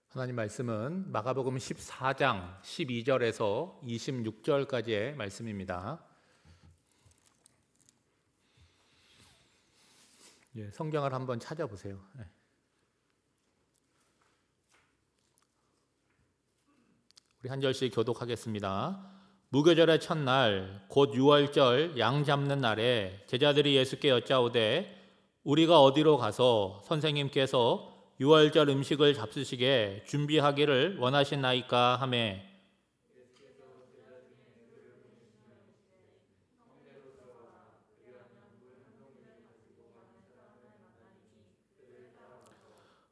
하나님 말씀은 마가복음 14장 12절에서 26절까지의 말씀입니다. 성경을 한번 찾아보세요. 우리 한 절씩 교독하겠습니다. 무교절의 첫날 곧 유월절 양 잡는 날에 제자들이 예수께 여짜오되 우리가 어디로 가서 선생님께서 유월절 음식을 잡수시게 준비하기를 원하시나이까 하매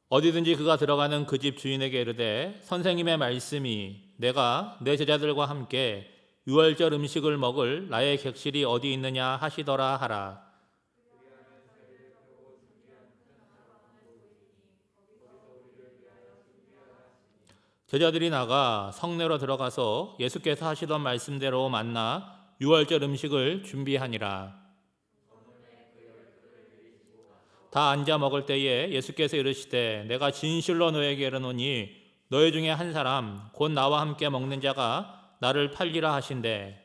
어디든지 그가 들어가는 그 집 주인에게 이르되 선생님의 말씀이 내가 내 제자들과 함께 유월절 음식을 먹을 나의 객실이 어디 있느냐 하시더라 하라. 제자들이 나가 성내로 들어가서 예수께서 하시던 말씀대로 만나 유월절 음식을 준비하니라. 다 앉아 먹을 때에 예수께서 이르시되 내가 진실로 너에게 이르노니 너희 중에 한 사람 곧 나와 함께 먹는 자가 나를 팔리라 하신대.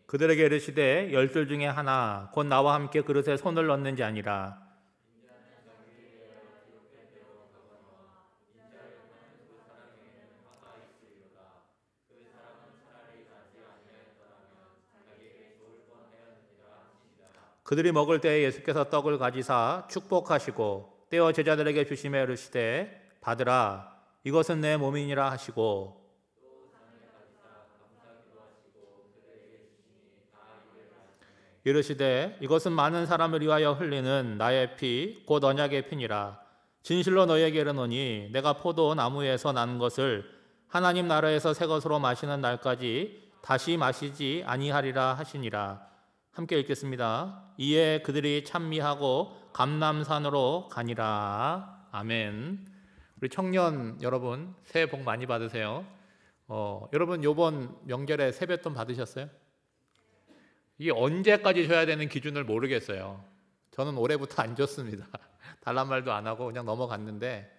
그들에게 이르시되 열둘 중에 하나 곧 나와 함께 그릇에 손을 넣는 자니라. 그들이 먹을 때에 예수께서 떡을 가지사 축복하시고 떼어 제자들에게 주시며 이르시되 받으라 이것은 내 몸이니라 하시고 이르시되 이것은 많은 사람을 위하여 흘리는 나의 피 곧 언약의 피니라. 진실로 너희에게 이르노니 내가 포도 나무에서 난 것을 하나님 나라에서 새 것으로 마시는 날까지 다시 마시지 아니하리라 하시니라. 함께 읽겠습니다. 이에 그들이 찬미하고 감람산으로 가니라. 아멘. 우리 청년 여러분 새해 복 많이 받으세요. 여러분 이번 명절에 세뱃돈 받으셨어요? 이게 언제까지 줘야 되는 기준을 모르겠어요. 저는 올해부터 안 줬습니다. 달란 말도 안 하고 그냥 넘어갔는데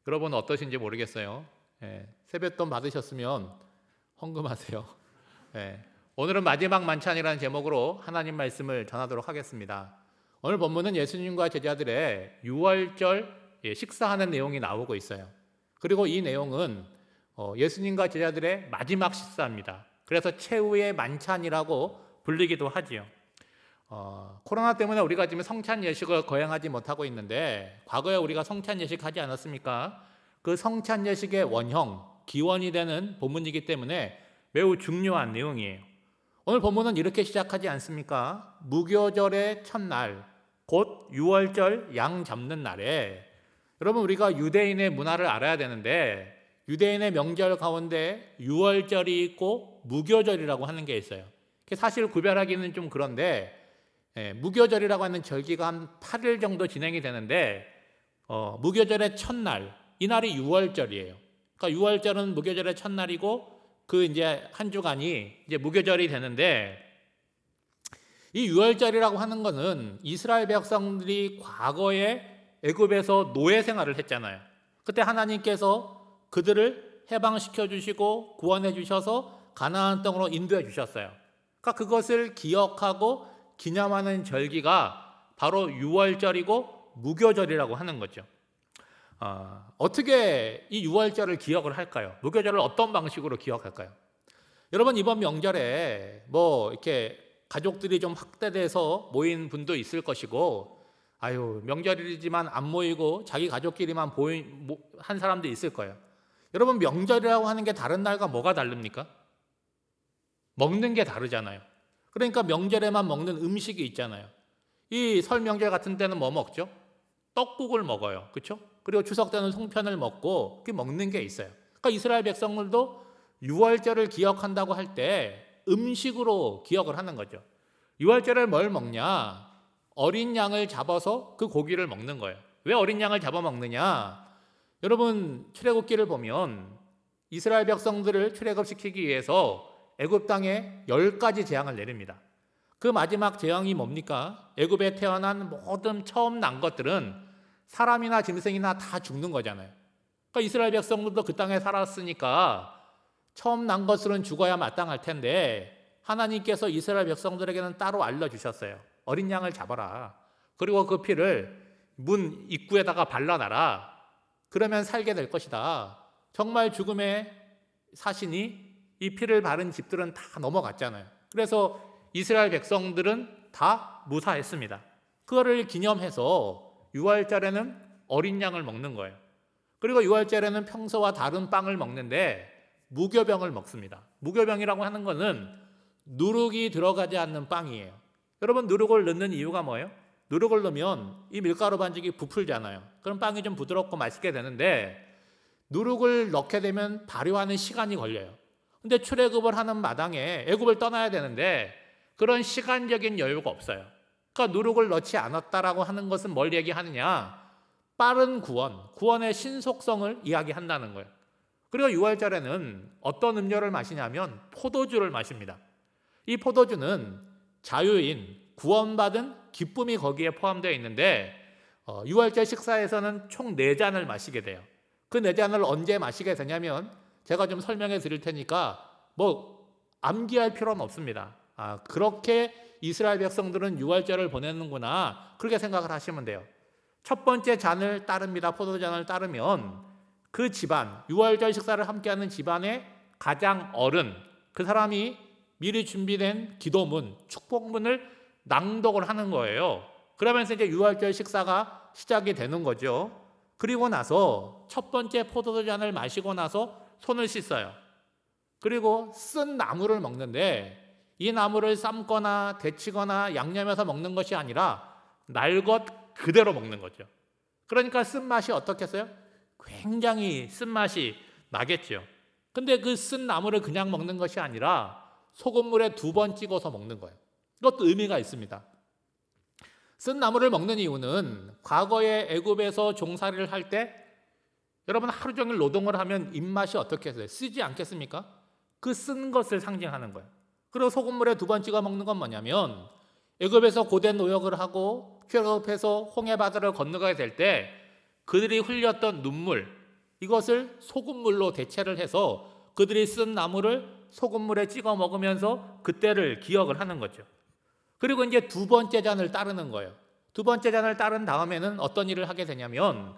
여러분은 어떠신지 모르겠어요. 세뱃돈 받으셨으면 헌금하세요. 오늘은 마지막 만찬이라는 제목으로 하나님 말씀을 전하도록 하겠습니다. 오늘 본문은 예수님과 제자들의 유월절 식사하는 내용이 나오고 있어요. 그리고 이 내용은 예수님과 제자들의 마지막 식사입니다. 그래서 최후의 만찬이라고 불리기도 하지요. 코로나 때문에 우리가 지금 성찬 예식을 거행하지 못하고 있는데 과거에 우리가 성찬 예식 하지 않았습니까? 그 성찬 예식의 원형, 기원이 되는 본문이기 때문에 매우 중요한 내용이에요. 오늘 본문은 이렇게 시작하지 않습니까? 무교절의 첫날, 곧 유월절 양 잡는 날에 여러분 우리가 유대인의 문화를 알아야 되는데 유대인의 명절 가운데 유월절이 있고 무교절이라고 하는 게 있어요. 사실 구별하기는 좀 그런데 무교절이라고 하는 절기가 한 8일 정도 진행이 되는데 무교절의 첫날, 이 날이 유월절이에요. 그러니까 유월절은 무교절의 첫날이고 그 이제 한 주간이 이제 무교절이 되는데 이 유월절이라고 하는 것은 이스라엘 백성들이 과거에 애굽에서 노예 생활을 했잖아요. 그때 하나님께서 그들을 해방시켜 주시고 구원해 주셔서 가나안 땅으로 인도해 주셨어요. 그러니까 그것을 기억하고 기념하는 절기가 바로 유월절이고 무교절이라고 하는 거죠. 어떻게 이 유월절을 기억을 할까요? 무교절을 어떤 방식으로 기억할까요? 여러분 이번 명절에 이렇게 가족들이 좀 확대돼서 모인 분도 있을 것이고 명절이지만 안 모이고 자기 가족끼리만 한 사람도 있을 거예요. 여러분 명절이라고 하는 게 다른 날과 뭐가 다릅니까? 먹는 게 다르잖아요. 그러니까 명절에만 먹는 음식이 있잖아요. 이 설 명절 같은 때는 뭐 먹죠? 떡국을 먹어요. 그렇죠? 그리고 추석 때는 송편을 먹고 그 먹는 게 있어요. 그러니까 이스라엘 백성들도 유월절을 기억한다고 할 때 음식으로 기억을 하는 거죠. 유월절에 뭘 먹냐? 어린 양을 잡아서 그 고기를 먹는 거예요. 왜 어린 양을 잡아 먹느냐? 여러분 출애굽기를 보면 이스라엘 백성들을 출애굽시키기 위해서 애굽 땅에 10가지 재앙을 내립니다. 그 마지막 재앙이 뭡니까? 애굽에 태어난 모든 처음 난 것들은 사람이나 짐승이나 다 죽는 거잖아요. 그러니까 이스라엘 백성들도 그 땅에 살았으니까 처음 난 것들은 죽어야 마땅할 텐데 하나님께서 이스라엘 백성들에게는 따로 알려주셨어요. 어린 양을 잡아라. 그리고 그 피를 문 입구에다가 발라놔라. 그러면 살게 될 것이다. 정말 죽음의 사신이 이 피를 바른 집들은 다 넘어갔잖아요. 그래서 이스라엘 백성들은 다 무사했습니다. 그거를 기념해서 유월절에는 어린 양을 먹는 거예요. 그리고 유월절에는 평소와 다른 빵을 먹는데 무교병을 먹습니다. 무교병이라고 하는 것은 누룩이 들어가지 않는 빵이에요. 여러분, 누룩을 넣는 이유가 뭐예요? 누룩을 넣으면 이 밀가루 반죽이 부풀잖아요. 그럼 빵이 좀 부드럽고 맛있게 되는데 누룩을 넣게 되면 발효하는 시간이 걸려요. 근데 출애굽을 하는 마당에 애굽을 떠나야 되는데 그런 시간적인 여유가 없어요. 그러니까 누룩을 넣지 않았다라고 하는 것은 뭘 얘기하느냐? 빠른 구원의 신속성을 이야기한다는 거예요. 그리고 유월절에는 어떤 음료를 마시냐면 포도주를 마십니다. 이 포도주는 자유인, 구원받은 기쁨이 거기에 포함되어 있는데 유월절 식사에서는 총 4잔을 마시게 돼요. 그 4잔을 언제 마시게 되냐면 제가 좀 설명해 드릴 테니까 암기할 필요는 없습니다. 그렇게 이스라엘 백성들은 유월절을 보내는구나, 그렇게 생각을 하시면 돼요. 첫 번째 잔을 따릅니다. 포도잔을 따르면 그 집안, 유월절 식사를 함께하는 집안의 가장 어른, 그 사람이 미리 준비된 기도문, 축복문을 낭독을 하는 거예요. 그러면서 이제 유월절 식사가 시작이 되는 거죠. 그리고 나서 첫 번째 포도잔을 마시고 나서 손을 씻어요. 그리고 쓴 나물을 먹는데 이 나물을 삶거나 데치거나 양념해서 먹는 것이 아니라 날 것 그대로 먹는 거죠. 그러니까 쓴맛이 어떻겠어요? 굉장히 쓴맛이 나겠죠. 근데 그 쓴 나물을 그냥 먹는 것이 아니라 소금물에 2번 찍어서 먹는 거예요. 이것도 의미가 있습니다. 쓴 나물을 먹는 이유는 과거에 애굽에서 종살이를 할 때 여러분 하루 종일 노동을 하면 입맛이 어떻게 해서요? 쓰지 않겠습니까? 그 쓴 것을 상징하는 거예요. 그리고 소금물에 2번 찍어 먹는 건 뭐냐면 애굽에서 고된 노역을 하고 출애굽해서 홍해바다를 건너가야 될 때 그들이 흘렸던 눈물, 이것을 소금물로 대체를 해서 그들이 쓴 나물을 소금물에 찍어 먹으면서 그때를 기억을 하는 거죠. 그리고 이제 2번째 잔을 따르는 거예요. 2번째 잔을 따른 다음에는 어떤 일을 하게 되냐면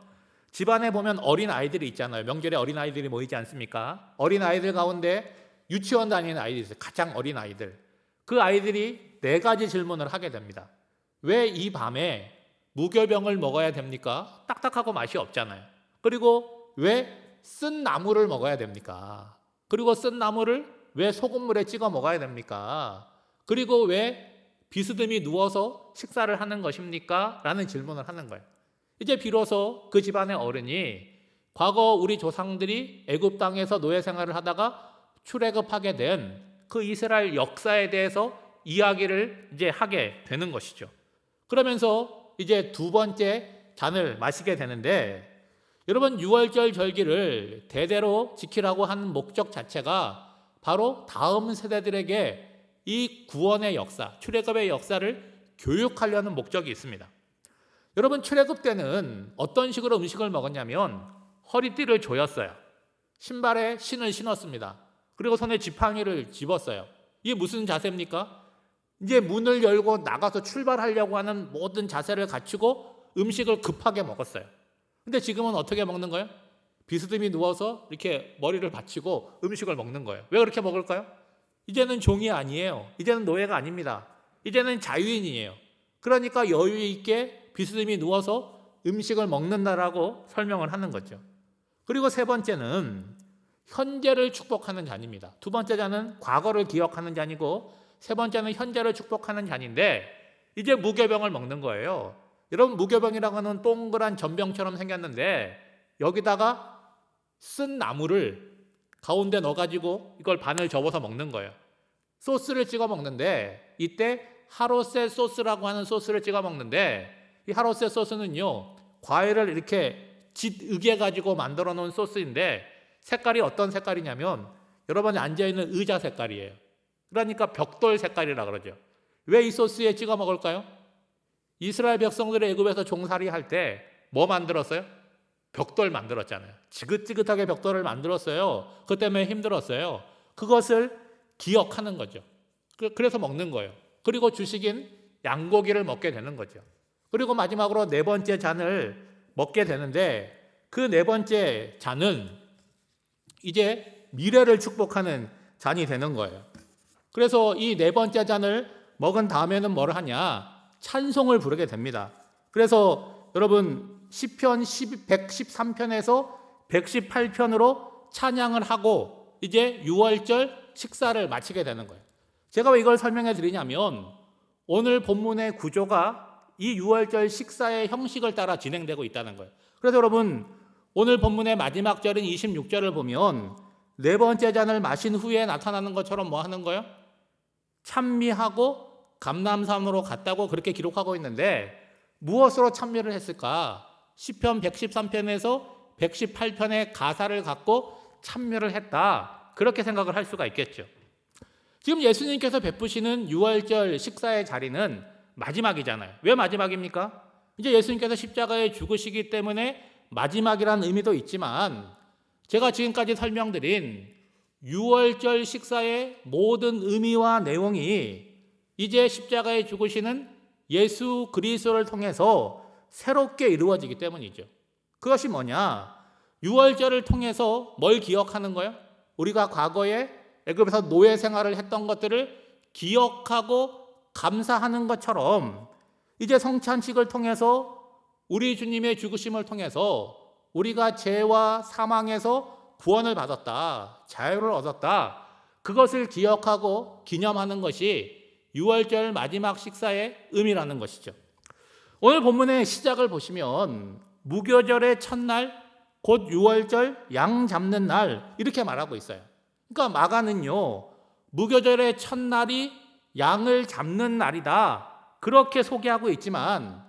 집안에 보면 어린 아이들이 있잖아요. 명절에 어린 아이들이 모이지 않습니까? 어린 아이들 가운데 유치원 다니는 아이들이 있어요. 가장 어린 아이들. 그 아이들이 4가지 질문을 하게 됩니다. 왜 이 밤에 무교병을 먹어야 됩니까? 딱딱하고 맛이 없잖아요. 그리고 왜 쓴 나물을 먹어야 됩니까? 그리고 쓴 나물을 왜 소금물에 찍어 먹어야 됩니까? 그리고 왜 비스듬히 누워서 식사를 하는 것입니까? 라는 질문을 하는 거예요. 이제 비로소 그 집안의 어른이 과거 우리 조상들이 애굽 땅에서 노예 생활을 하다가 출애굽하게 된 그 이스라엘 역사에 대해서 이야기를 이제 하게 되는 것이죠. 그러면서 이제 2번째 잔을 마시게 되는데 여러분, 유월절 절기를 대대로 지키라고 하는 목적 자체가 바로 다음 세대들에게 이 구원의 역사, 출애굽의 역사를 교육하려는 목적이 있습니다. 여러분, 출애굽 때는 어떤 식으로 음식을 먹었냐면 허리띠를 조였어요. 신발에 신을 신었습니다. 그리고 손에 지팡이를 집었어요. 이게 무슨 자세입니까? 이제 문을 열고 나가서 출발하려고 하는 모든 자세를 갖추고 음식을 급하게 먹었어요. 근데 지금은 어떻게 먹는 거예요? 비스듬히 누워서 이렇게 머리를 받치고 음식을 먹는 거예요. 왜 그렇게 먹을까요? 이제는 종이 아니에요. 이제는 노예가 아닙니다. 이제는 자유인이에요. 그러니까 여유 있게 비스듬히 누워서 음식을 먹는다라고 설명을 하는 거죠. 그리고 3번째는 현재를 축복하는 잔입니다. 2번째 잔은 과거를 기억하는 잔이고 3번째는 현재를 축복하는 잔인데 이제 무교병을 먹는 거예요. 여러분, 무교병이라고 하는 동그란 전병처럼 생겼는데 여기다가 쓴 나물을 가운데 넣어가지고 이걸 반을 접어서 먹는 거예요. 소스를 찍어 먹는데 이때 하로셋 소스라고 하는 소스를 찍어 먹는데 이 하로셋 소스는요, 과일을 이렇게 짓으게 가지고 만들어 놓은 소스인데 색깔이 어떤 색깔이냐면 여러분이 앉아있는 의자 색깔이에요. 그러니까 벽돌 색깔이라 그러죠. 왜 이 소스에 찍어 먹을까요? 이스라엘 백성들이 애굽에서 종살이 할 때 뭐 만들었어요? 벽돌 만들었잖아요. 지긋지긋하게 벽돌을 만들었어요. 그것 때문에 힘들었어요. 그것을 기억하는 거죠. 그래서 먹는 거예요. 그리고 주식인 양고기를 먹게 되는 거죠. 그리고 마지막으로 네 번째 잔을 먹게 되는데 그 네 번째 잔은 이제 미래를 축복하는 잔이 되는 거예요. 그래서 이 네 번째 잔을 먹은 다음에는 뭘 하냐? 찬송을 부르게 됩니다. 그래서 여러분 시편 113편에서 118편으로 찬양을 하고 이제 유월절 식사를 마치게 되는 거예요. 제가 왜 이걸 설명해 드리냐면 오늘 본문의 구조가 이 유월절 식사의 형식을 따라 진행되고 있다는 거예요. 그래서 여러분 오늘 본문의 마지막 절인 26절을 보면 네 번째 잔을 마신 후에 나타나는 것처럼 뭐 하는 거예요? 찬미하고 감람산으로 갔다고 그렇게 기록하고 있는데 무엇으로 찬미를 했을까? 시편 113편에서 118편의 가사를 갖고 찬미를 했다. 그렇게 생각을 할 수가 있겠죠. 지금 예수님께서 베푸시는 유월절 식사의 자리는 마지막이잖아요. 왜 마지막입니까? 이제 예수님께서 십자가에 죽으시기 때문에 마지막이라는 의미도 있지만 제가 지금까지 설명드린 유월절 식사의 모든 의미와 내용이 이제 십자가에 죽으시는 예수 그리스도를 통해서 새롭게 이루어지기 때문이죠. 그것이 뭐냐? 유월절을 통해서 뭘 기억하는 거예요? 우리가 과거에 애굽에서 노예 생활을 했던 것들을 기억하고 감사하는 것처럼 이제 성찬식을 통해서 우리 주님의 죽으심을 통해서 우리가 죄와 사망에서 구원을 받았다, 자유를 얻었다, 그것을 기억하고 기념하는 것이 유월절 마지막 식사의 의미라는 것이죠. 오늘 본문의 시작을 보시면 무교절의 첫날 곧 유월절 양 잡는 날 이렇게 말하고 있어요. 그러니까 마가는요 무교절의 첫날이 양을 잡는 날이다 그렇게 소개하고 있지만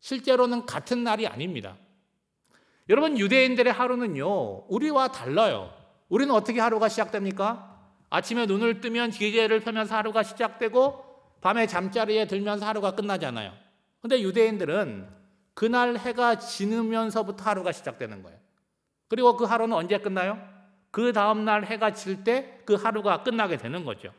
실제로는 같은 날이 아닙니다. 여러분 유대인들의 하루는요 우리와 달라요. 우리는 어떻게 하루가 시작됩니까? 아침에 눈을 뜨면 기계를 펴면서 하루가 시작되고 밤에 잠자리에 들면서 하루가 끝나잖아요. 근데 유대인들은 그날 해가 지면서부터 하루가 시작되는 거예요. 그리고 그 하루는 언제 끝나요? 그 다음날 해가 질 때 그 하루가 끝나게 되는 거죠.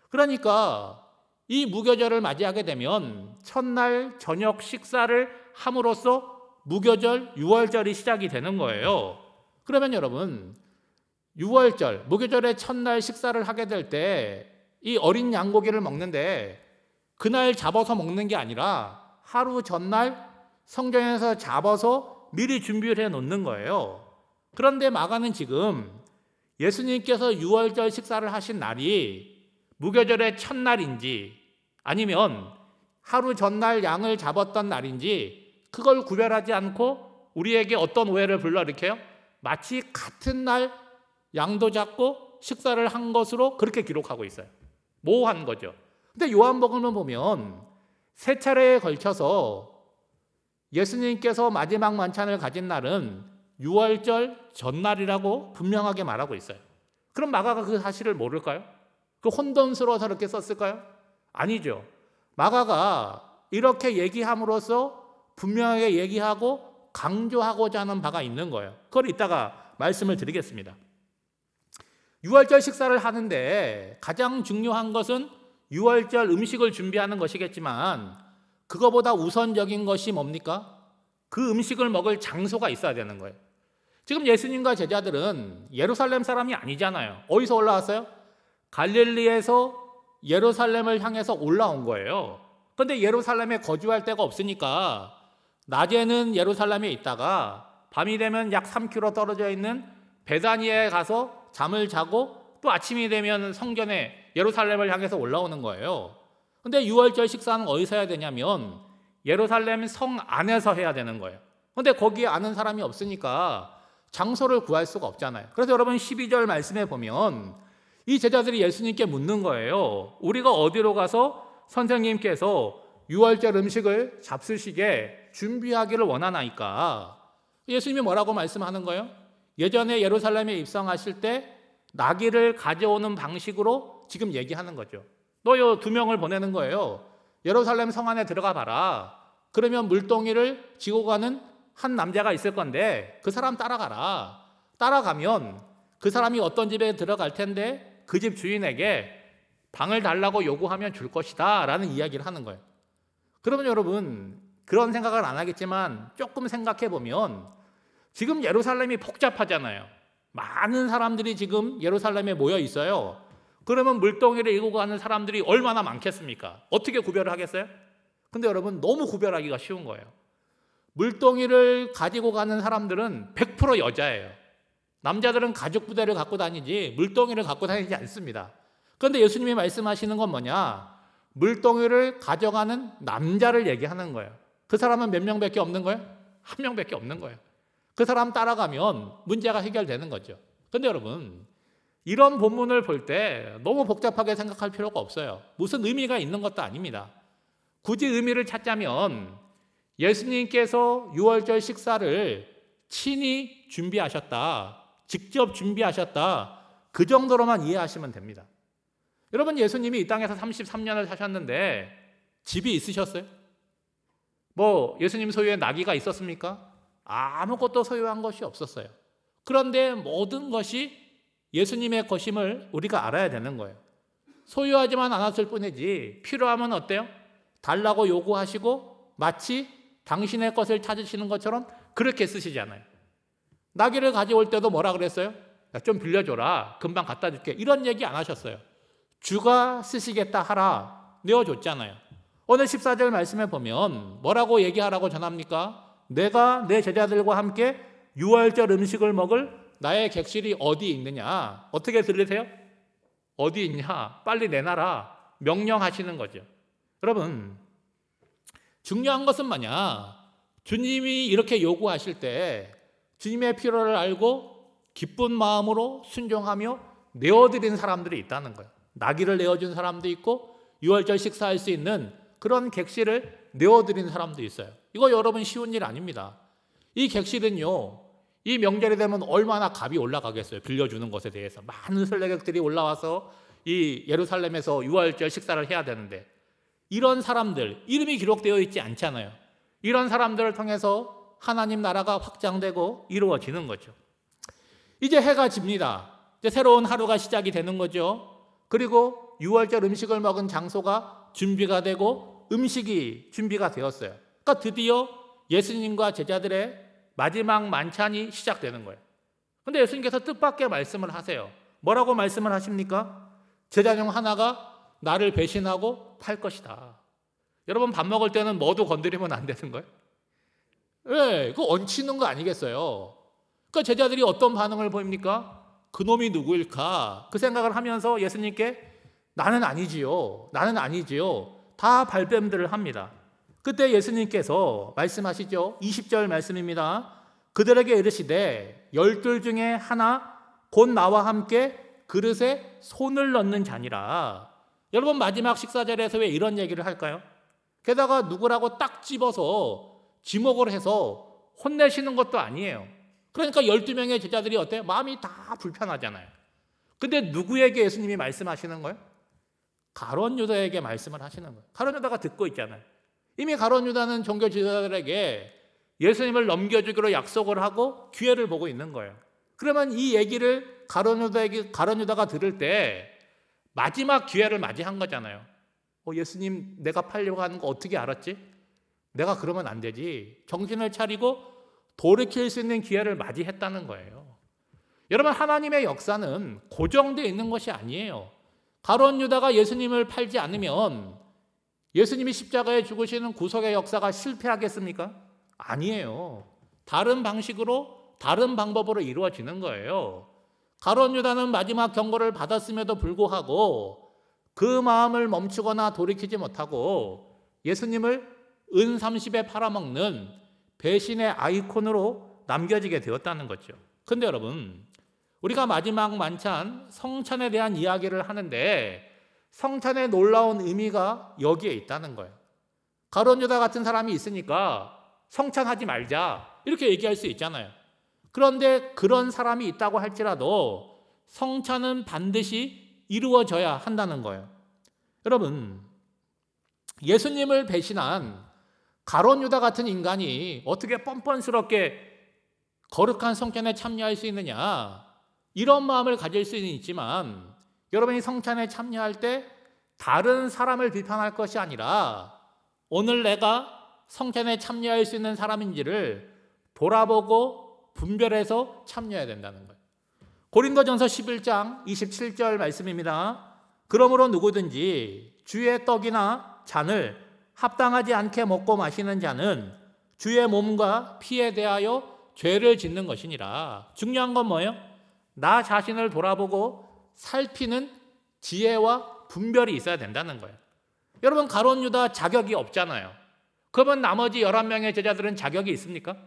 그러니까 이 무교절을 맞이하게 되면 첫날 저녁 식사를 함으로써 무교절, 유월절이 시작이 되는 거예요. 그러면 여러분 유월절, 무교절의 첫날 식사를 하게 될 때 이 어린 양고기를 먹는데 그날 잡아서 먹는 게 아니라 하루 전날 성전에서 잡아서 미리 준비를 해 놓는 거예요. 그런데 마가는 지금 예수님께서 유월절 식사를 하신 날이 무교절의 첫날인지 아니면 하루 전날 양을 잡았던 날인지 그걸 구별하지 않고 우리에게 어떤 오해를 불러일으켜요? 마치 같은 날 양도 잡고 식사를 한 것으로 그렇게 기록하고 있어요. 모호한 거죠. 근데 요한복음을 보면 세 차례에 걸쳐서 예수님께서 마지막 만찬을 가진 날은 유월절 전날이라고 분명하게 말하고 있어요. 그럼 마가가 그 사실을 모를까요? 그 혼돈스러워서 그렇게 썼을까요? 아니죠. 마가가 이렇게 얘기함으로써 분명하게 얘기하고 강조하고자 하는 바가 있는 거예요. 그걸 이따가 말씀을 드리겠습니다. 유월절 식사를 하는데 가장 중요한 것은 유월절 음식을 준비하는 것이겠지만 그거보다 우선적인 것이 뭡니까? 그 음식을 먹을 장소가 있어야 되는 거예요. 지금 예수님과 제자들은 예루살렘 사람이 아니잖아요. 어디서 올라왔어요? 갈릴리에서 예루살렘을 향해서 올라온 거예요. 그런데 예루살렘에 거주할 데가 없으니까 낮에는 예루살렘에 있다가 밤이 되면 약 3km 떨어져 있는 베다니에 가서 잠을 자고 또 아침이 되면 성전에 예루살렘을 향해서 올라오는 거예요. 그런데 유월절 식사는 어디서 해야 되냐면 예루살렘 성 안에서 해야 되는 거예요. 그런데 거기에 아는 사람이 없으니까 장소를 구할 수가 없잖아요. 그래서 여러분 12절 말씀에 보면 이 제자들이 예수님께 묻는 거예요. 우리가 어디로 가서 선생님께서 유월절 음식을 잡수시게 준비하기를 원하나이까? 예수님이 뭐라고 말씀하는 거예요? 예전에 예루살렘에 입성하실 때 나귀를 가져오는 방식으로 지금 얘기하는 거죠. 너 요 두 명을 보내는 거예요. 예루살렘 성 안에 들어가 봐라. 그러면 물동이를 지고 가는 한 남자가 있을 건데 그 사람 따라가라. 따라가면 그 사람이 어떤 집에 들어갈 텐데 그 집 주인에게 방을 달라고 요구하면 줄 것이다 라는 이야기를 하는 거예요. 그러면 여러분 그런 생각을 안 하겠지만 조금 생각해 보면 지금 예루살렘이 복잡하잖아요. 많은 사람들이 지금 예루살렘에 모여 있어요. 그러면 물동이를 이고 가는 사람들이 얼마나 많겠습니까? 어떻게 구별을 하겠어요? 근데 여러분 너무 구별하기가 쉬운 거예요. 물동이를 가지고 가는 사람들은 100% 여자예요. 남자들은 가죽 부대를 갖고 다니지 물동이를 갖고 다니지 않습니다. 그런데 예수님이 말씀하시는 건 뭐냐? 물동이를 가져가는 남자를 얘기하는 거예요. 그 사람은 몇 명밖에 없는 거예요? 한 명밖에 없는 거예요. 그 사람 따라가면 문제가 해결되는 거죠. 그런데 여러분 이런 본문을 볼 때 너무 복잡하게 생각할 필요가 없어요. 무슨 의미가 있는 것도 아닙니다. 굳이 의미를 찾자면 예수님께서 유월절 식사를 친히 준비하셨다. 직접 준비하셨다. 그 정도로만 이해하시면 됩니다. 여러분 예수님이 이 땅에서 33년을 사셨는데 집이 있으셨어요? 뭐 예수님 소유의 나귀가 있었습니까? 아무것도 소유한 것이 없었어요. 그런데 모든 것이 예수님의 것임을 우리가 알아야 되는 거예요. 소유하지만 않았을 뿐이지 필요하면 어때요? 달라고 요구하시고 마치 당신의 것을 찾으시는 것처럼 그렇게 쓰시잖아요. 나귀를 가져올 때도 뭐라 그랬어요? 야, 좀 빌려줘라. 금방 갖다 줄게. 이런 얘기 안 하셨어요. 주가 쓰시겠다 하라. 내어줬잖아요. 오늘 14절 말씀에 보면 뭐라고 얘기하라고 전합니까? 내가 내 제자들과 함께 유월절 음식을 먹을 나의 객실이 어디 있느냐? 어떻게 들리세요? 어디 있냐? 빨리 내놔라. 명령하시는 거죠. 여러분 중요한 것은 뭐냐? 주님이 이렇게 요구하실 때 주님의 필요를 알고 기쁜 마음으로 순종하며 내어드린 사람들이 있다는 거예요. 나귀를 내어준 사람도 있고 유월절 식사할 수 있는 그런 객실을 내어드린 사람도 있어요. 이거 여러분 쉬운 일 아닙니다. 이 객실은요, 이 명절이 되면 얼마나 값이 올라가겠어요. 빌려주는 것에 대해서 많은 순례객들이 올라와서 이 예루살렘에서 유월절 식사를 해야 되는데 이런 사람들 이름이 기록되어 있지 않잖아요. 이런 사람들을 통해서 하나님 나라가 확장되고 이루어지는 거죠. 이제 해가 집니다. 이제 새로운 하루가 시작이 되는 거죠. 그리고 유월절 음식을 먹은 장소가 준비가 되고 음식이 준비가 되었어요. 그러니까 드디어 예수님과 제자들의 마지막 만찬이 시작되는 거예요. 그런데 예수님께서 뜻밖의 말씀을 하세요. 뭐라고 말씀을 하십니까? 제자 중 하나가 나를 배신하고 팔 것이다. 여러분 밥 먹을 때는 뭐도 건드리면 안 되는 거예요? 왜? 그거 얹히는 거 아니겠어요? 그러니까 제자들이 어떤 반응을 보입니까? 그놈이 누구일까? 그 생각을 하면서 예수님께 나는 아니지요. 나는 아니지요. 다 발뺌들을 합니다. 그때 예수님께서 말씀하시죠. 20절 말씀입니다. 그들에게 이르시되 12 중에 하나 곧 나와 함께 그릇에 손을 넣는 자니라. 여러분 마지막 식사자리에서 왜 이런 얘기를 할까요? 게다가 누구라고 딱 집어서 지목을 해서 혼내시는 것도 아니에요. 그러니까 12명의 제자들이 어때요? 마음이 다 불편하잖아요. 근데 누구에게 예수님이 말씀하시는 거예요? 가룟 유다에게 말씀을 하시는 거예요. 가룟 유다가 듣고 있잖아요. 이미 가룟 유다는 종교 지도자들에게 예수님을 넘겨주기로 약속을 하고 기회를 보고 있는 거예요. 그러면 이 얘기를 가룟 유다가 들을 때 마지막 기회를 맞이한 거잖아요. 예수님 내가 팔려고 하는 거 어떻게 알았지? 내가 그러면 안 되지. 정신을 차리고 돌이킬 수 있는 기회를 맞이했다는 거예요. 여러분 하나님의 역사는 고정되어 있는 것이 아니에요. 가룟 유다가 예수님을 팔지 않으면 예수님이 십자가에 죽으시는 구속의 역사가 실패하겠습니까? 아니에요. 다른 방식으로 다른 방법으로 이루어지는 거예요. 가룟 유다는 마지막 경고를 받았음에도 불구하고 그 마음을 멈추거나 돌이키지 못하고 예수님을 은 30에 팔아먹는 배신의 아이콘으로 남겨지게 되었다는 거죠. 그런데 여러분 우리가 마지막 만찬 성찬에 대한 이야기를 하는데 성찬의 놀라운 의미가 여기에 있다는 거예요. 가룟 유다 같은 사람이 있으니까 성찬하지 말자 이렇게 얘기할 수 있잖아요. 그런데 그런 사람이 있다고 할지라도 성찬은 반드시 이루어져야 한다는 거예요. 여러분, 예수님을 배신한 가룟 유다 같은 인간이 어떻게 뻔뻔스럽게 거룩한 성찬에 참여할 수 있느냐, 이런 마음을 가질 수는 있지만 여러분이 성찬에 참여할 때 다른 사람을 비판할 것이 아니라 오늘 내가 성찬에 참여할 수 있는 사람인지를 돌아보고 분별해서 참여해야 된다는 거예요. 고린도전서 11장 27절 말씀입니다. 그러므로 누구든지 주의 떡이나 잔을 합당하지 않게 먹고 마시는 자는 주의 몸과 피에 대하여 죄를 짓는 것이니라. 중요한 건 뭐예요? 나 자신을 돌아보고 살피는 지혜와 분별이 있어야 된다는 거예요. 여러분, 가룟 유다 자격이 없잖아요. 그러면 나머지 11명의 제자들은 자격이 있습니까?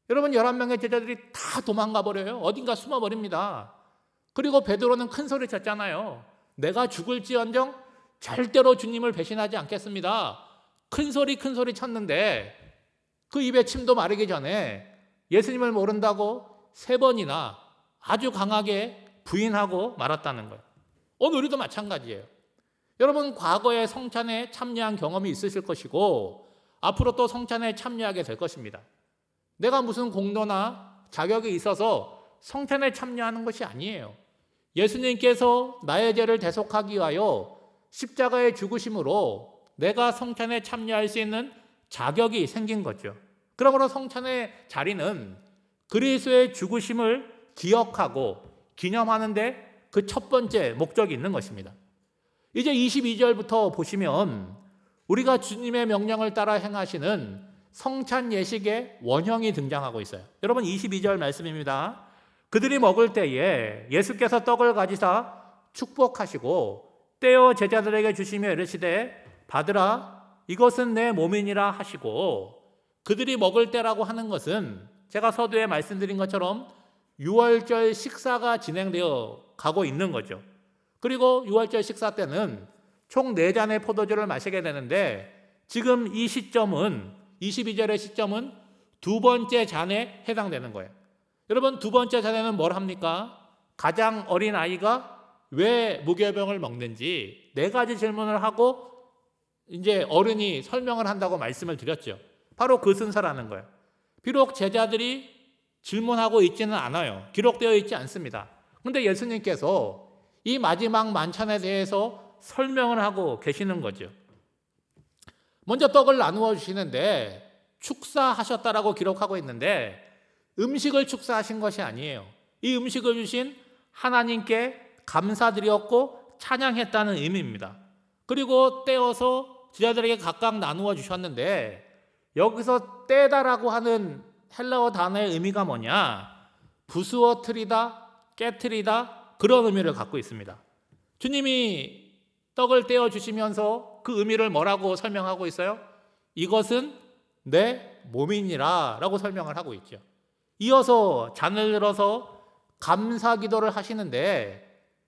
여러분, 11명의 제자들이 다 도망가 버려요. 어딘가 숨어 버립니다. 그리고 베드로는 큰 소리 쳤잖아요. 내가 죽을지언정 절대로 주님을 배신하지 않겠습니다. 큰 소리 쳤는데 그 입에 침도 마르기 전에 예수님을 모른다고 3번이나 아주 강하게 부인하고 말았다는 거예요. 오늘 우리도 마찬가지예요. 여러분, 과거에 성찬에 참여한 경험이 있으실 것이고 앞으로 또 성찬에 참여하게 될 것입니다. 내가 무슨 공로나 자격이 있어서 성찬에 참여하는 것이 아니에요. 예수님께서 나의 죄를 대속하기 위하여 십자가의 죽으심으로 내가 성찬에 참여할 수 있는 자격이 생긴 거죠. 그러므로 성찬의 자리는 그리스도의 죽으심을 기억하고 기념하는데 그 첫 번째 목적이 있는 것입니다. 이제 22절부터 보시면 우리가 주님의 명령을 따라 행하시는 성찬 예식의 원형이 등장하고 있어요. 여러분, 22절 말씀입니다. 그들이 먹을 때에 예수께서 떡을 가지사 축복하시고 떼어 제자들에게 주시며 이르시되 받으라, 이것은 내 몸이니라 하시고, 그들이 먹을 때라고 하는 것은 제가 서두에 말씀드린 것처럼 유월절 식사가 진행되어 가고 있는 거죠. 그리고 유월절 식사 때는 총 4잔의 포도주를 마시게 되는데 지금 이 시점은 22절의 시점은 2번째 잔에 해당되는 거예요. 여러분, 2번째 잔에는 뭘 합니까? 가장 어린 아이가 왜 무교병을 먹는지 4가지 질문을 하고 이제 어른이 설명을 한다고 말씀을 드렸죠. 바로 그 순서라는 거예요. 비록 제자들이 질문하고 있지는 않아요. 기록되어 있지 않습니다. 그런데 예수님께서 이 마지막 만찬에 대해서 설명을 하고 계시는 거죠. 먼저 떡을 나누어 주시는데 축사하셨다라고 기록하고 있는데 음식을 축사하신 것이 아니에요. 이 음식을 주신 하나님께 감사드렸고 찬양했다는 의미입니다. 그리고 떼어서 제자들에게 각각 나누어 주셨는데 여기서 떼다라고 하는 헬라어 단어의 의미가 뭐냐? 부수어트리다, 깨트리다, 그런 의미를 갖고 있습니다. 주님이 떡을 떼어 주시면서 그 의미를 뭐라고 설명하고 있어요? 이것은 내 몸이니라 라고 설명을 하고 있죠. 이어서 잔을 들어서 감사 기도를 하시는데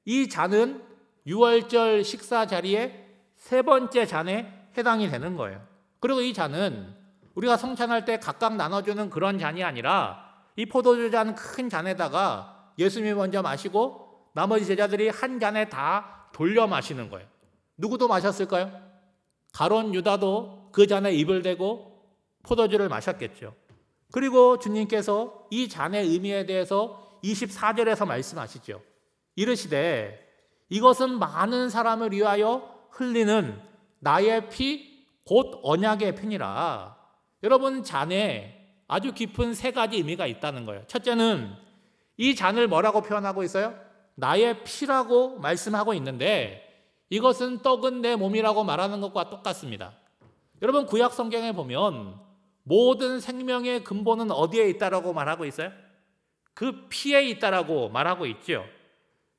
이 잔은 유월절 식사 자리에 3번째 잔에 해당이 되는 거예요. 그리고 이 잔은 우리가 성찬할 때 각각 나눠주는 그런 잔이 아니라 이 포도주 잔 큰 잔에다가 예수님이 먼저 마시고 나머지 제자들이 한 잔에 다 돌려 마시는 거예요. 누구도 마셨을까요? 가룟 유다도 그 잔에 입을 대고 포도주를 마셨겠죠. 그리고 주님께서 이 잔의 의미에 대해서 24절에서 말씀하시죠. 이르시되 이것은 많은 사람을 위하여 흘리는 나의 피 곧 언약의 피니라. 여러분, 잔에 아주 깊은 3가지 의미가 있다는 거예요. 첫째는 이 잔을 뭐라고 표현하고 있어요? 나의 피라고 말씀하고 있는데 이것은 떡은 내 몸이라고 말하는 것과 똑같습니다. 여러분, 구약 성경에 보면 모든 생명의 근본은 어디에 있다라고 말하고 있어요? 그 피에 있다라고 말하고 있죠.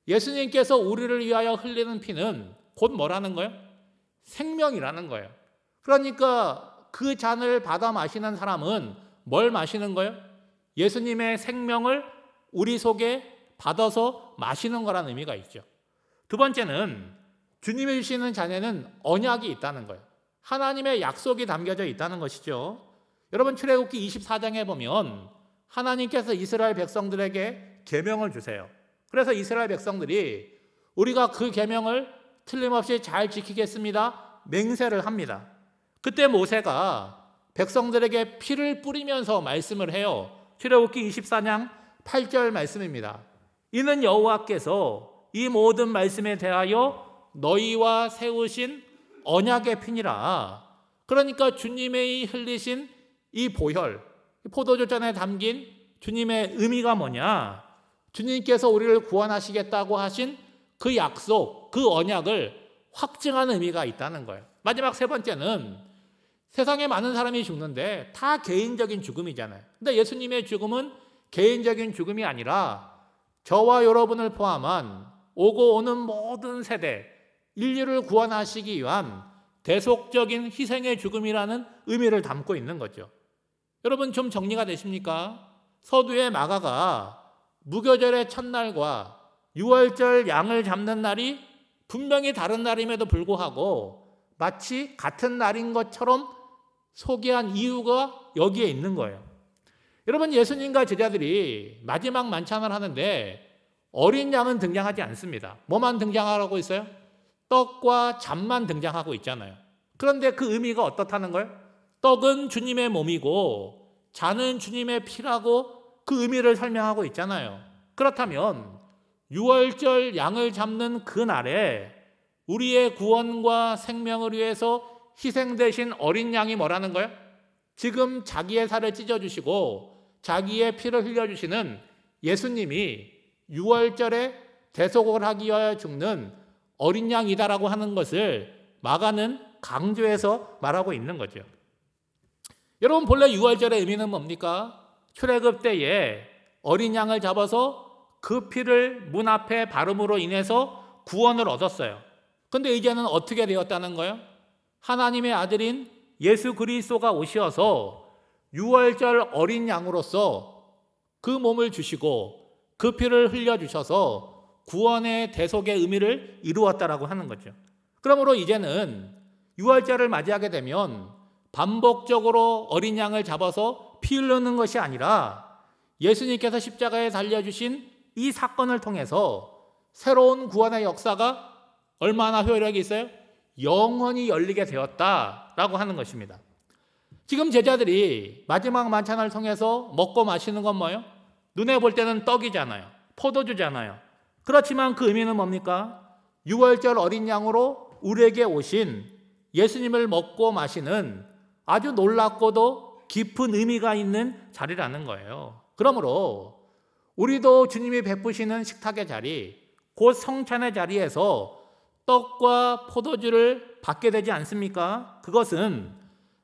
예수님께서 우리를 위하여 흘리는 피는 곧 뭐라는 거예요? 생명이라는 거예요. 그러니까 그 잔을 받아 마시는 사람은 뭘 마시는 거예요? 예수님의 생명을 우리 속에 받아서 마시는 거라는 의미가 있죠. 두 번째는 주님이 주시는 잔에는 언약이 있다는 거예요. 하나님의 약속이 담겨져 있다는 것이죠. 여러분, 출애굽기 24장에 보면 하나님께서 이스라엘 백성들에게 계명을 주세요. 그래서 이스라엘 백성들이 우리가 그 계명을 틀림없이 잘 지키겠습니다. 맹세를 합니다. 그때 모세가 백성들에게 피를 뿌리면서 말씀을 해요. 출애굽기 24장 8절 말씀입니다. 이는 여호와께서 이 모든 말씀에 대하여 너희와 세우신 언약의 피니라. 그러니까 주님의 흘리신 이 보혈, 포도주잔에 담긴 주님의 의미가 뭐냐? 주님께서 우리를 구원하시겠다고 하신 그 약속, 그 언약을 확증하는 의미가 있다는 거예요. 마지막 세 번째는 세상에 많은 사람이 죽는데 다 개인적인 죽음이잖아요. 근데 예수님의 죽음은 개인적인 죽음이 아니라 저와 여러분을 포함한 오고 오는 모든 세대, 인류를 구원하시기 위한 대속적인 희생의 죽음이라는 의미를 담고 있는 거죠. 여러분 좀 정리가 되십니까? 서두에 마가가 무교절의 첫날과 유월절 양을 잡는 날이 분명히 다른 날임에도 불구하고 마치 같은 날인 것처럼 소개한 이유가 여기에 있는 거예요. 여러분 예수님과 제자들이 마지막 만찬을 하는데 어린 양은 등장하지 않습니다. 뭐만 등장하고 있어요? 떡과 잔만 등장하고 있잖아요. 그런데 그 의미가 어떻다는 거예요? 떡은 주님의 몸이고 잔은 주님의 피라고 그 의미를 설명하고 있잖아요. 그렇다면 유월절 양을 잡는 그 날에 우리의 구원과 생명을 위해서 희생되신 어린 양이 뭐라는 거예요? 지금 자기의 살을 찢어주시고 자기의 피를 흘려주시는 예수님이 유월절에 대속을 하기 위하여 죽는 어린 양이다라고 하는 것을 마가는 강조해서 말하고 있는 거죠. 여러분 본래 유월절의 의미는 뭡니까? 출애굽 때에 어린 양을 잡아서 그 피를 문 앞에 바름으로 인해서 구원을 얻었어요. 그런데 이제는 어떻게 되었다는 거예요? 하나님의 아들인 예수 그리스도가 오셔서 유월절 어린 양으로서 그 몸을 주시고 그 피를 흘려주셔서 구원의 대속의 의미를 이루었다라고 하는 거죠. 그러므로 이제는 유월절을 맞이하게 되면 반복적으로 어린 양을 잡아서 피 흘리는 것이 아니라 예수님께서 십자가에 달려주신 이 사건을 통해서 새로운 구원의 역사가 얼마나 효력이 있어요? 영원히 열리게 되었다라고 하는 것입니다. 지금 제자들이 마지막 만찬을 통해서 먹고 마시는 건 뭐예요? 눈에 볼 때는 떡이잖아요. 포도주잖아요. 그렇지만 그 의미는 뭡니까? 유월절 어린 양으로 우리에게 오신 예수님을 먹고 마시는 아주 놀랍고도 깊은 의미가 있는 자리라는 거예요. 그러므로 우리도 주님이 베푸시는 식탁의 자리, 곧 성찬의 자리에서 떡과 포도주를 받게 되지 않습니까? 그것은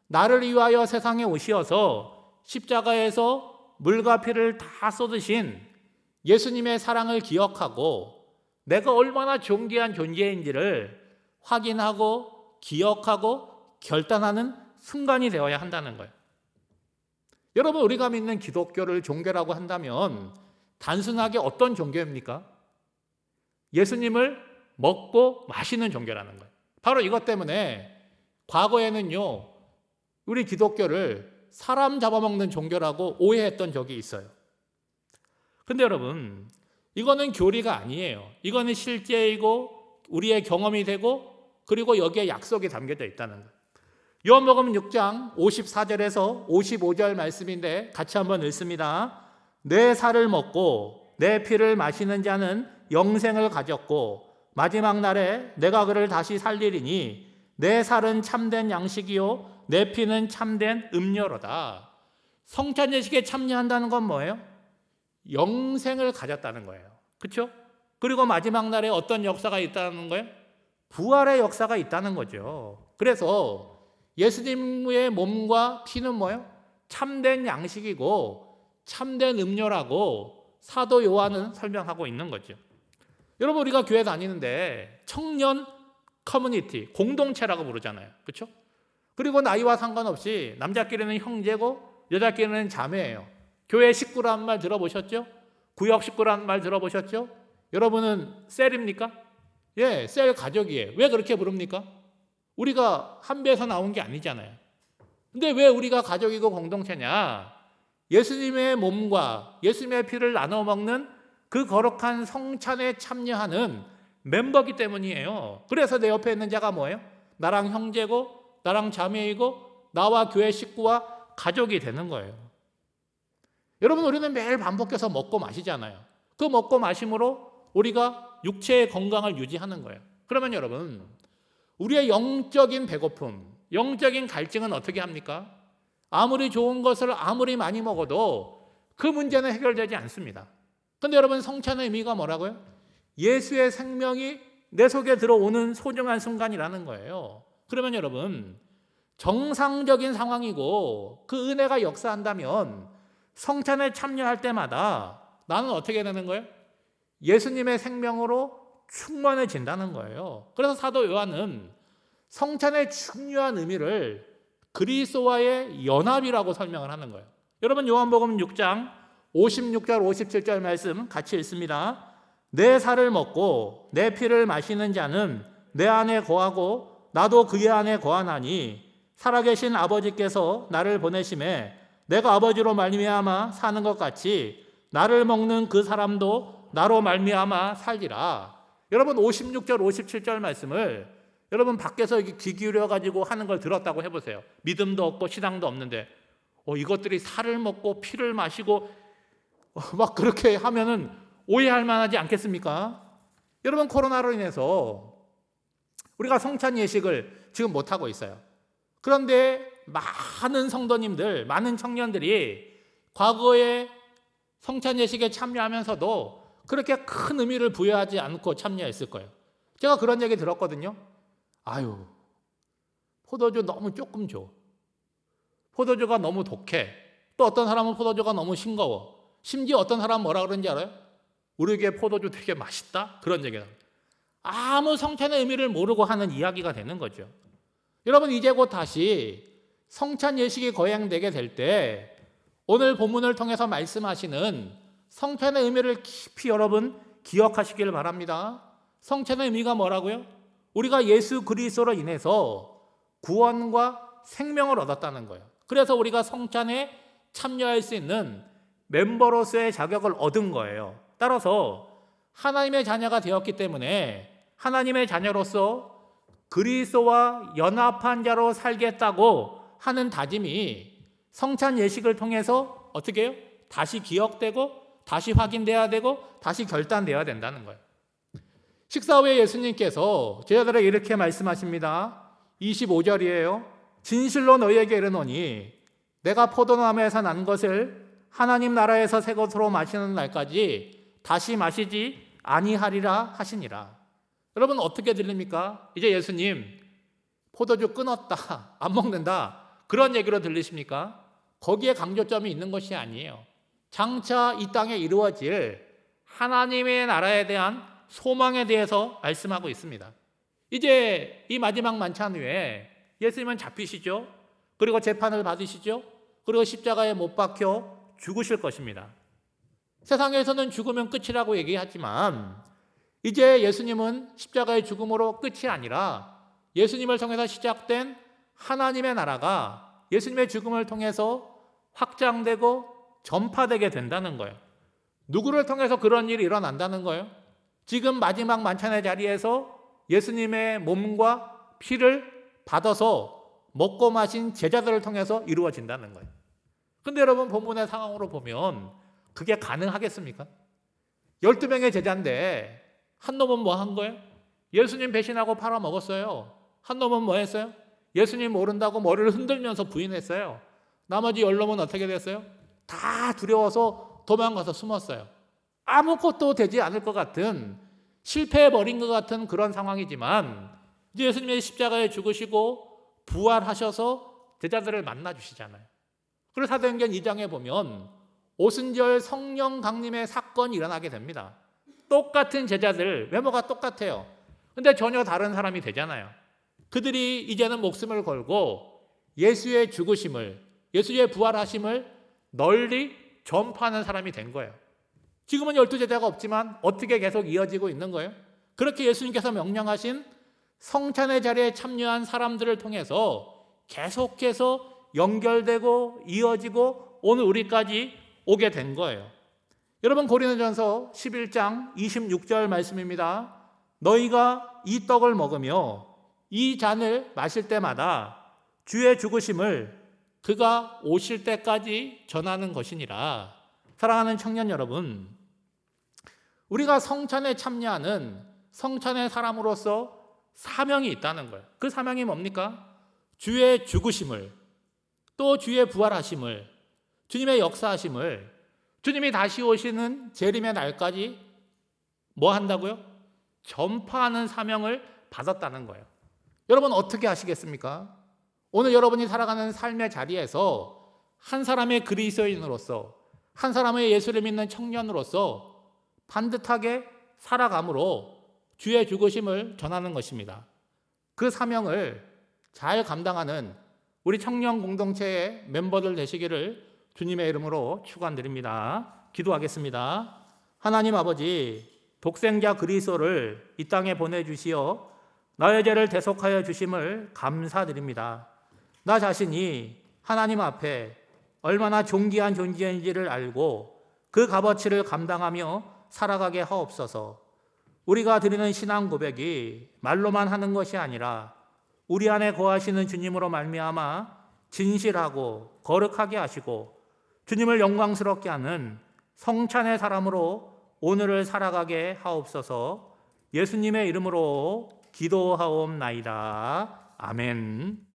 나를 위하여 세상에 오시어서 십자가에서 물과 피를 다 쏟으신 예수님의 사랑을 기억하고 내가 얼마나 존귀한 존재인지를 확인하고 기억하고 결단하는 순간이 되어야 한다는 거예요. 여러분 우리가 믿는 기독교를 종교라고 한다면 단순하게 어떤 종교입니까? 예수님을 먹고 마시는 종교라는 거예요. 바로 이것 때문에 과거에는요 우리 기독교를 사람 잡아먹는 종교라고 오해했던 적이 있어요. 근데 여러분 이거는 교리가 아니에요. 이거는 실제이고 우리의 경험이 되고 그리고 여기에 약속이 담겨져 있다는 거예요. 요한복음 6장 54절에서 55절 말씀인데 같이 한번 읽습니다. 내 살을 먹고 내 피를 마시는 자는 영생을 가졌고 마지막 날에 내가 그를 다시 살리리니 내 살은 참된 양식이요 내 피는 참된 음료로다. 성찬 예식에 참여한다는 건 뭐예요? 영생을 가졌다는 거예요. 그렇죠? 그리고 마지막 날에 어떤 역사가 있다는 거예요? 부활의 역사가 있다는 거죠. 그래서 예수님의 몸과 피는 뭐예요? 참된 양식이고 참된 음료라고 사도 요한은 설명하고 있는 거죠. 여러분 우리가 교회 다니는데 청년 커뮤니티, 공동체라고 부르잖아요. 그렇죠? 그리고 나이와 상관없이 남자끼리는 형제고 여자끼리는 자매예요. 교회 식구라는 말 들어보셨죠? 구역 식구라는 말 들어보셨죠? 여러분은 셀입니까? 예, 셀 가족이에요. 왜 그렇게 부릅니까? 우리가 한 배에서 나온 게 아니잖아요. 근데 왜 우리가 가족이고 공동체냐? 예수님의 몸과 예수님의 피를 나눠 먹는 그 거룩한 성찬에 참여하는 멤버기 때문이에요. 그래서 내 옆에 있는 자가 뭐예요? 나랑 형제고 나랑 자매이고 나와 교회 식구와 가족이 되는 거예요. 여러분, 우리는 매일 반복해서 먹고 마시잖아요. 그 먹고 마심으로 우리가 육체의 건강을 유지하는 거예요. 그러면 여러분, 우리의 영적인 배고픔, 영적인 갈증은 어떻게 합니까? 아무리 좋은 것을 아무리 많이 먹어도 그 문제는 해결되지 않습니다. 근데 여러분, 성찬의 의미가 뭐라고요? 예수의 생명이 내 속에 들어오는 소중한 순간이라는 거예요. 그러면 여러분, 정상적인 상황이고 그 은혜가 역사한다면 성찬에 참여할 때마다 나는 어떻게 되는 거예요? 예수님의 생명으로 충만해진다는 거예요. 그래서 사도 요한은 성찬의 중요한 의미를 그리스도와의 연합이라고 설명을 하는 거예요. 여러분, 요한복음 6장 56절 57절 말씀 같이 읽습니다. 내 살을 먹고 내 피를 마시는 자는 내 안에 거하고 나도 그의 안에 거하나니 살아계신 아버지께서 나를 보내심에 내가 아버지로 말미암아 사는 것 같이 나를 먹는 그 사람도 나로 말미암아 살리라. 여러분, 56절 57절 말씀을 여러분 밖에서 귀 기울여 가지고 하는 걸 들었다고 해보세요. 믿음도 없고 신앙도 없는데 이것들이 살을 먹고 피를 마시고 막 그렇게 하면은 오해할 만하지 않겠습니까? 여러분, 코로나로 인해서 우리가 성찬 예식을 지금 못하고 있어요. 그런데 많은 성도님들, 많은 청년들이 과거에 성찬 예식에 참여하면서도 그렇게 큰 의미를 부여하지 않고 참여했을 거예요. 제가 그런 얘기 들었거든요. 아유, 포도주 너무 조금 줘. 포도주가 너무 독해. 또 어떤 사람은 포도주가 너무 싱거워. 심지어 어떤 사람은 뭐라 그러는지 알아요? 우리에게 포도주 되게 맛있다? 그런 얘기를 합니다. 아무 성찬의 의미를 모르고 하는 이야기가 되는 거죠. 여러분, 이제 곧 다시 성찬 예식이 거행되게 될 때 오늘 본문을 통해서 말씀하시는 성찬의 의미를 깊이 여러분 기억하시길 바랍니다. 성찬의 의미가 뭐라고요? 우리가 예수 그리스도로 인해서 구원과 생명을 얻었다는 거예요. 그래서 우리가 성찬에 참여할 수 있는 멤버로서의 자격을 얻은 거예요. 따라서 하나님의 자녀가 되었기 때문에 하나님의 자녀로서 그리스도와 연합한 자로 살겠다고 하는 다짐이 성찬 예식을 통해서 어떻게 해요? 다시 기억되고 다시 확인돼야 되고 다시 결단돼야 된다는 거예요. 식사 후에 예수님께서 제자들에게 이렇게 말씀하십니다. 25절이에요. 진실로 너희에게 이르노니 내가 포도나무에서 난 것을 하나님 나라에서 새 것으로 마시는 날까지 다시 마시지 아니하리라 하시니라. 여러분, 어떻게 들립니까? 이제 예수님 포도주 끊었다, 안 먹는다, 그런 얘기로 들리십니까? 거기에 강조점이 있는 것이 아니에요. 장차 이 땅에 이루어질 하나님의 나라에 대한 소망에 대해서 말씀하고 있습니다. 이제 이 마지막 만찬 후에 예수님은 잡히시죠. 그리고 재판을 받으시죠. 그리고 십자가에 못 박혀 죽으실 것입니다. 세상에서는 죽으면 끝이라고 얘기하지만 이제 예수님은 십자가의 죽음으로 끝이 아니라 예수님을 통해서 시작된 하나님의 나라가 예수님의 죽음을 통해서 확장되고 전파되게 된다는 거예요. 누구를 통해서 그런 일이 일어난다는 거예요? 지금 마지막 만찬의 자리에서 예수님의 몸과 피를 받아서 먹고 마신 제자들을 통해서 이루어진다는 거예요. 근데 여러분, 본문의 상황으로 보면 그게 가능하겠습니까? 12명의 제자인데 한 놈은 뭐 한 거예요? 예수님 배신하고 팔아먹었어요. 한 놈은 뭐 했어요? 예수님 모른다고 머리를 흔들면서 부인했어요. 나머지 10놈은 어떻게 됐어요? 다 두려워서 도망가서 숨었어요. 아무것도 되지 않을 것 같은, 실패해버린 것 같은 그런 상황이지만 이제 예수님의 십자가에 죽으시고 부활하셔서 제자들을 만나주시잖아요. 그래서 사도행전 2장에 보면 오순절 성령 강림의 사건이 일어나게 됩니다. 똑같은 제자들, 외모가 똑같아요. 근데 전혀 다른 사람이 되잖아요. 그들이 이제는 목숨을 걸고 예수의 죽으심을, 예수의 부활하심을 널리 전파하는 사람이 된 거예요. 지금은 12제자가 없지만 어떻게 계속 이어지고 있는 거예요? 그렇게 예수님께서 명령하신 성찬의 자리에 참여한 사람들을 통해서 계속해서 연결되고 이어지고 오늘 우리까지 오게 된 거예요. 여러분, 고린도전서 11장 26절 말씀입니다. 너희가 이 떡을 먹으며 이 잔을 마실 때마다 주의 죽으심을 그가 오실 때까지 전하는 것이니라. 사랑하는 청년 여러분, 우리가 성찬에 참여하는 성찬의 사람으로서 사명이 있다는 거예요. 그 사명이 뭡니까? 주의 죽으심을, 또 주의 부활하심을, 주님의 역사하심을, 주님이 다시 오시는 재림의 날까지 뭐 한다고요? 전파하는 사명을 받았다는 거예요. 여러분 어떻게 하시겠습니까? 오늘 여러분이 살아가는 삶의 자리에서 한 사람의 그리스도인으로서, 한 사람의 예수를 믿는 청년으로서 반듯하게 살아감으로 주의 죽으심을 전하는 것입니다. 그 사명을 잘 감당하는 우리 청년 공동체의 멤버들 되시기를 주님의 이름으로 축원드립니다. 기도하겠습니다. 하나님 아버지, 독생자 그리스도를 이 땅에 보내주시어 나의 죄를 대속하여 주심을 감사드립니다. 나 자신이 하나님 앞에 얼마나 존귀한 존재인지를 알고 그 값어치를 감당하며 살아가게 하옵소서. 우리가 드리는 신앙 고백이 말로만 하는 것이 아니라 우리 안에 거하시는 주님으로 말미암아 진실하고 거룩하게 하시고 주님을 영광스럽게 하는 성찬의 사람으로 오늘을 살아가게 하옵소서. 예수님의 이름으로 기도하옵나이다. 아멘.